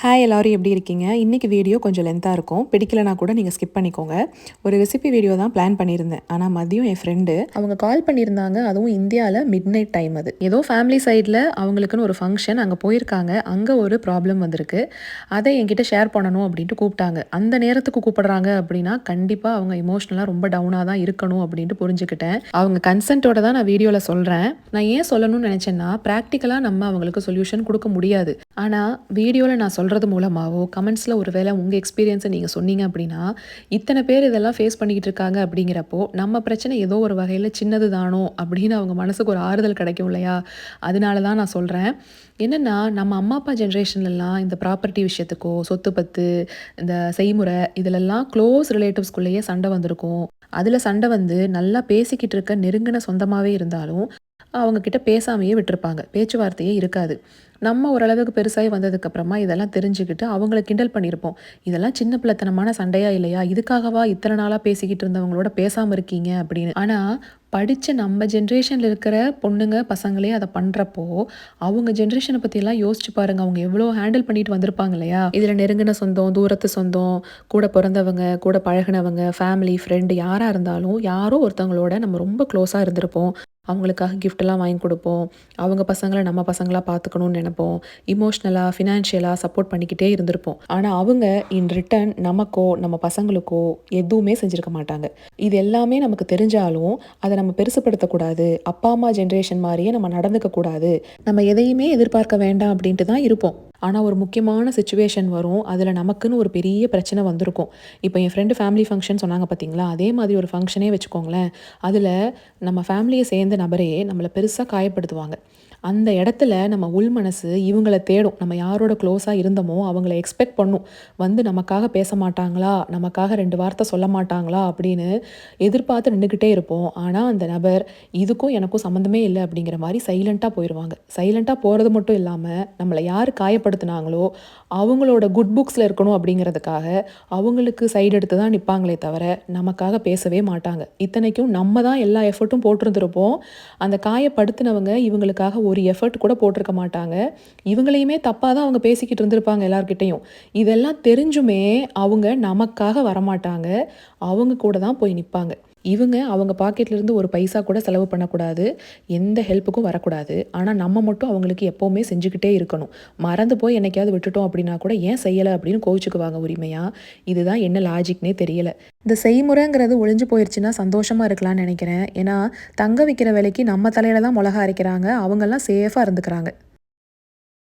Hi எல்லோரும் எப்படி இருக்கீங்க? இன்றைக்கி வீடியோ கொஞ்சம் லென்த்தாக இருக்கும். பிடிக்கலனா கூட நீங்கள் ஸ்கிப் பண்ணிக்கோங்க. ஒரு ரெசிபி வீடியோ தான் பிளான் பண்ணியிருந்தேன். ஆனால் மதியம் என் ஃப்ரெண்டு அவங்க கால் பண்ணியிருந்தாங்க. அதுவும் இந்தியாவில் மிட் நைட் டைம் அது. ஏதோ ஃபேமிலி சைடில் அவங்களுக்குன்னு ஒரு ஃபங்க்ஷன் அங்கே போயிருக்காங்க. அங்கே ஒரு ப்ராப்ளம் வந்திருக்கு. அதை என்கிட்ட ஷேர் பண்ணணும் அப்படின்ட்டு கூப்பிட்டாங்க. அந்த நேரத்துக்கு கூப்பிடுறாங்க அப்படின்னா கண்டிப்பாக அவங்க எமோஷ்னலாக ரொம்ப டவுனாக தான் இருக்கணும் அப்படின்ட்டு புரிஞ்சுக்கிட்டேன். அவங்க கன்சென்ட்டோட தான் நான் வீடியோவில் சொல்கிறேன். நான் ஏன் சொல்லணும்னு நினச்சேன்னா ப்ராக்டிக்கலாக நம்ம அவங்களுக்கு சொல்யூஷன் கொடுக்க முடியாது. ஆனால் வீடியோவில் நான் சொல்கிறது மூலமாகவோ கமெண்ட்ஸில் ஒரு வேளை உங்கள் எக்ஸ்பீரியன்ஸை நீங்கள் சொன்னீங்க அப்படின்னா இத்தனை பேர் இதெல்லாம் ஃபேஸ் பண்ணிக்கிட்டு இருக்காங்க அப்படிங்கிறப்போ நம்ம பிரச்சனை ஏதோ ஒரு வகையில் சின்னது தானோ அப்படின்னு அவங்க மனசுக்கு ஒரு ஆறுதல் கிடைக்கும் இல்லையா? அதனால தான் நான் சொல்கிறேன். என்னென்னா நம்ம அம்மா அப்பா ஜென்ரேஷன்லலாம் இந்த ப்ராப்பர்ட்டி விஷயத்துக்கோ சொத்து பத்து இந்த செய்முறை இதிலெல்லாம் க்ளோஸ் ரிலேட்டிவ்ஸ்குள்ளேயே சண்டை வந்திருக்கும். அதில் சண்டை வந்து நல்லா பேசிக்கிட்டு இருக்க நெருங்கின சொந்தமாகவே இருந்தாலும் அவங்கக்கிட்ட பேசாமையே விட்டுருப்பாங்க. பேச்சுவார்த்தையே இருக்காது. நம்ம ஓரளவுக்கு பெருசாகி வந்ததுக்கப்புறமா இதெல்லாம் தெரிஞ்சுக்கிட்டு அவங்கள கிண்டல் பண்ணியிருப்போம். இதெல்லாம் சின்ன பிள்ளைத்தனமான சண்டையா இல்லையா? இதுக்காகவா இத்தனை நாளாக பேசிக்கிட்டு இருந்தவங்களோட பேசாமல் இருக்கீங்க அப்படின்னு. ஆனால் படித்த நம்ம ஜென்ரேஷனில் இருக்கிற பொண்ணுங்க பசங்களே அதை பண்ணுறப்போ அவங்க ஜென்ரேஷனை பற்றியெல்லாம் யோசிச்சு பாருங்கள். அவங்க எவ்வளோ ஹேண்டில் பண்ணிட்டு வந்திருப்பாங்க இல்லையா? இதில் நெருங்கின சொந்தம், தூரத்து சொந்தம், கூட பிறந்தவங்க, கூட பழகினவங்க, ஃபேமிலி, ஃப்ரெண்டு யாராக இருந்தாலும் யாரோ ஒருத்தவங்களோட நம்ம ரொம்ப க்ளோஸாக இருந்திருப்போம். அவங்களுக்காக கிஃப்டெல்லாம் வாங்கி கொடுப்போம். அவங்க பசங்களை நம்ம பசங்களாக பார்த்துக்கணும்னு நினைப்போம். இமோஷ்னலாக ஃபினான்ஷியலாக சப்போர்ட் பண்ணிக்கிட்டே இருந்திருப்போம். ஆனால் அவங்க இன் ரிட்டன் நமக்கோ நம்ம பசங்களுக்கோ எதுவுமே செஞ்சுருக்க மாட்டாங்க. இது எல்லாமே நமக்கு தெரிஞ்சாலும் அதை நம்ம பெருசுப்படுத்தக்கூடாது. அப்பா அம்மா ஜென்ரேஷன் மாதிரியே நம்ம நடந்துக்கக்கூடாது. நம்ம எதையுமே எதிர்பார்க்க வேண்டாம் அப்படின்ட்டு தான் இருப்போம். ஆனால் ஒரு முக்கியமான சிச்சுவேஷன் வரும். அதில் நமக்குன்னு ஒரு பெரிய பிரச்சனை வந்திருக்கும். இப்போ என் ஃப்ரெண்டு ஃபேமிலி ஃபங்க்ஷன் சொன்னாங்க பார்த்தீங்களா? அதே மாதிரி ஒரு ஃபங்க்ஷனே வச்சுக்கோங்களேன். அதில் நம்ம ஃபேமிலியை சேர்ந்த நபரே நம்மளை பெருசாக காயப்படுத்துவாங்க. அந்த இடத்துல நம்ம உள் மனசு இவங்கள தேடும். நம்ம யாரோட க்ளோஸாக இருந்தோமோ அவங்கள எக்ஸ்பெக்ட் பண்ணும். வந்து நமக்காக பேச மாட்டாங்களா? நமக்காக 2 வார்த்தை சொல்ல மாட்டாங்களா? அப்படின்னு எதிர்பார்த்து நின்றுக்கிட்டே இருப்போம். ஆனால் அந்த நபர் இதுக்கும் எனக்கும் சம்மந்தமே இல்லை அப்படிங்கிற மாதிரி சைலண்ட்டாக போயிடுவாங்க. சைலண்ட்டாக போகிறது மட்டும் இல்லாமல் நம்மளை யார் காயப்படுத்தினாங்களோ அவங்களோட குட் புக்ஸில் இருக்கணும் அப்படிங்கிறதுக்காக அவங்களுக்கு சைடு எடுத்து தான் நிற்பாங்களே தவிர நமக்காக பேசவே மாட்டாங்க. இத்தனைக்கும் நம்ம தான் எல்லா எஃபர்ட்டும் போட்டிருந்துருப்போம். அந்த காயப்படுத்தினவங்க இவங்களுக்காக ஒரு எஃபர்ட் கூட போட்டிருக்க மாட்டாங்க. இவங்களையுமே தப்பாக தான் அவங்க பேசிக்கிட்டு இருந்திருப்பாங்க எல்லார்கிட்டையும். இதெல்லாம் தெரிஞ்சுமே அவங்க நமக்காக வரமாட்டாங்க. அவங்க கூட தான் போய் நிற்பாங்க. இவங்க அவங்க பாக்கெட்லேருந்து ஒரு பைசா கூட செலவு பண்ணக்கூடாது. எந்த ஹெல்ப்புக்கும் வரக்கூடாது. ஆனால் நம்ம மட்டும் அவங்களுக்கு எப்போவுமே செஞ்சுக்கிட்டே இருக்கணும். மறந்து போய் என்னைக்காவது விட்டுட்டோம் அப்படின்னா கூட ஏன் செய்யலை அப்படின்னு கோவிச்சுக்குவாங்க உரிமையாக. இதுதான் என்ன லாஜிக்னே தெரியலை. இந்த செய்முறைங்கிறது ஒழிஞ்சு போயிடுச்சுன்னா சந்தோஷமாக இருக்கலாம்னு நினைக்கிறேன். ஏன்னா தங்க விற்கிற விலைக்கு நம்ம தலையில் தான் மிளகா அரைக்கிறாங்க. அவங்கெல்லாம் சேஃபாக இருந்துக்கிறாங்க.